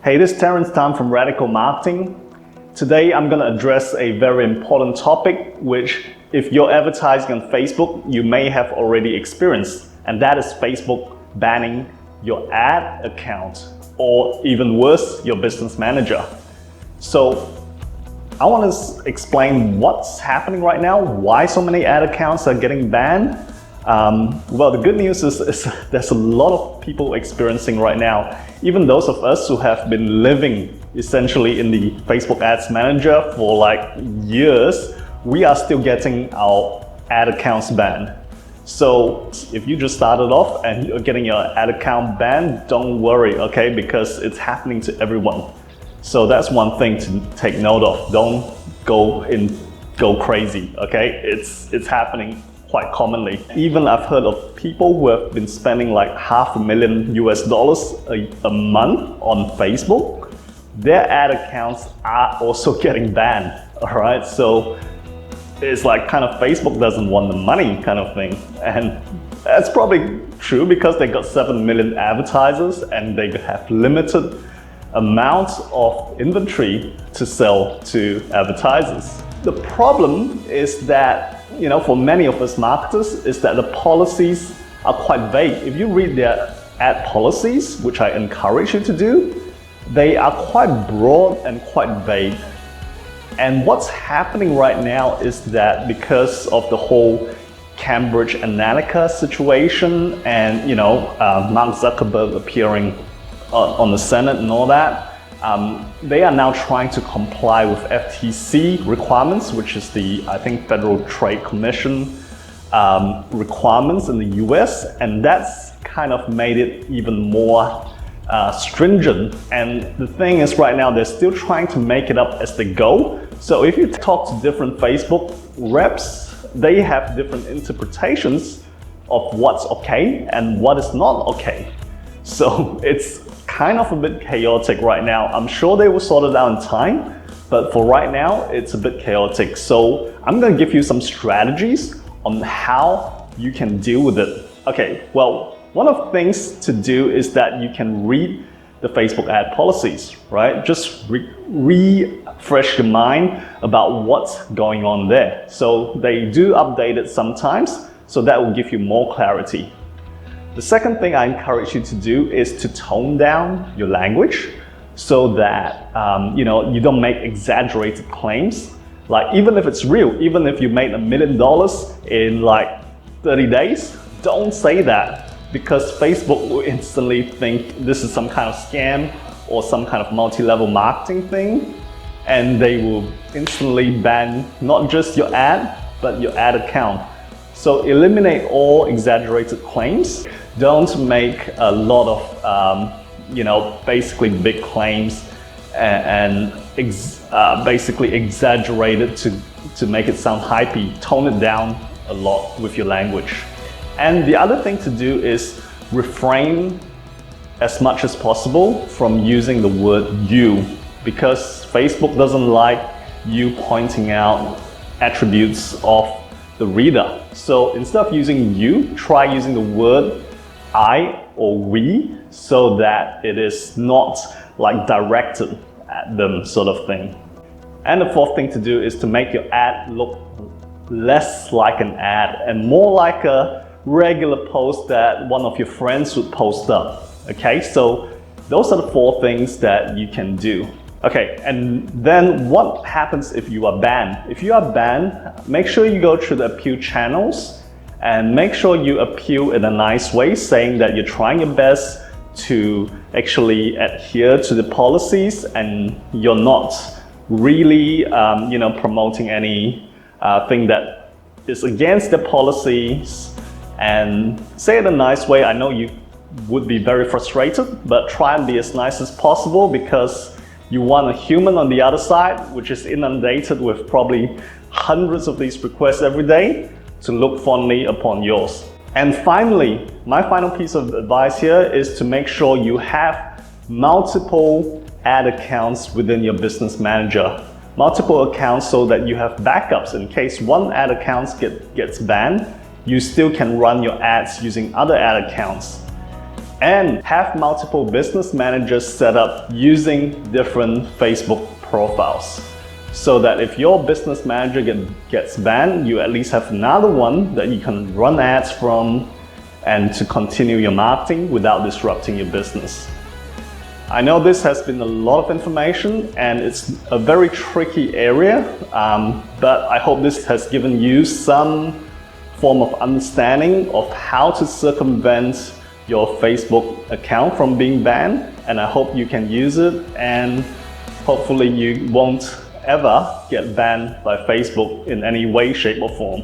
Hey, this is Terrence Tan from Radical Marketing. Today I'm going to address a very important topic which, if you're advertising on Facebook, you may have already experienced, and that is Facebook banning your ad account, or even worse, your business manager. So I want to explain what's happening right now, why so many ad accounts are getting banned. Well, the good news is there's a lot of people experiencing right now. Even those of us who have been living essentially in the Facebook Ads Manager for like years, we are still getting our ad accounts banned. So if you just started off and you're getting your ad account banned, don't worry, okay? Because it's happening to everyone. So that's one thing to take note of. Don't go crazy, okay? It's happening quite commonly. Even I've heard of people who have been spending like $500,000 a month on Facebook. Their ad accounts are also getting banned, all right? So it's like kind of Facebook doesn't want the money kind of thing. And that's probably true because they got 7 million advertisers and they have limited amounts of inventory to sell to advertisers. The problem is that, for many of us marketers, is that the policies are quite vague. If you read their ad policies, which I encourage you to do, they are quite broad and quite vague. And what's happening right now is that because of the whole Cambridge Analytica situation and, Mark Zuckerberg appearing on the Senate and all that, they are now trying to comply with FTC requirements, which is the, I think, Federal Trade Commission requirements in the US, and that's kind of made it even more stringent. And the thing is, right now, they're still trying to make it up as they go. So if you talk to different Facebook reps, they have different interpretations of what's okay and what is not okay. So it's kind of a bit chaotic right now. I'm sure they will sort it out in time, but for right now, it's a bit chaotic. So I'm going to give you some strategies on how you can deal with it. Okay, well, one of the things to do is that you can read the Facebook ad policies, right? Just refresh your mind about what's going on there. So they do update it sometimes, so that will give you more clarity. The second thing I encourage you to do is to tone down your language so that you don't make exaggerated claims. Like, even if it's real, even if you made $1 million in like 30 days, don't say that, because Facebook will instantly think this is some kind of scam or some kind of multi-level marketing thing, and they will instantly ban not just your ad, but your ad account. So eliminate all exaggerated claims. Don't make a lot of, basically big claims and basically exaggerate it to make it sound hypey. Tone it down a lot with your language. And the other thing to do is refrain as much as possible from using the word you, because Facebook doesn't like you pointing out attributes of the reader. So instead of using you, try using the word I or we, so that it is not like directed at them, sort of thing. And the fourth thing to do is to make your ad look less like an ad and more like a regular post that one of your friends would post up. Okay, so those are the 4 things that you can do. Okay, and then what happens if you are banned? If you are banned, make sure you go through the appeal channels and make sure you appeal in a nice way, saying that you're trying your best to actually adhere to the policies and you're not really promoting any thing that is against the policies, and say it in a nice way. I know you would be very frustrated, but try and be as nice as possible, because you want a human on the other side, which is inundated with probably hundreds of these requests every day, to look fondly upon yours. And finally, my final piece of advice here is to make sure you have multiple ad accounts within your business manager. Multiple accounts so that you have backups in case one ad account gets banned. You still can run your ads using other ad accounts. and have multiple business managers set up using different Facebook profiles. So that if your business manager gets banned, you at least have another one that you can run ads from and to continue your marketing without disrupting your business. I know this has been a lot of information and it's a very tricky area, but I hope this has given you some form of understanding of how to circumvent your Facebook account from being banned, and I hope you can use it, and hopefully you won't ever get banned by Facebook in any way, shape or form.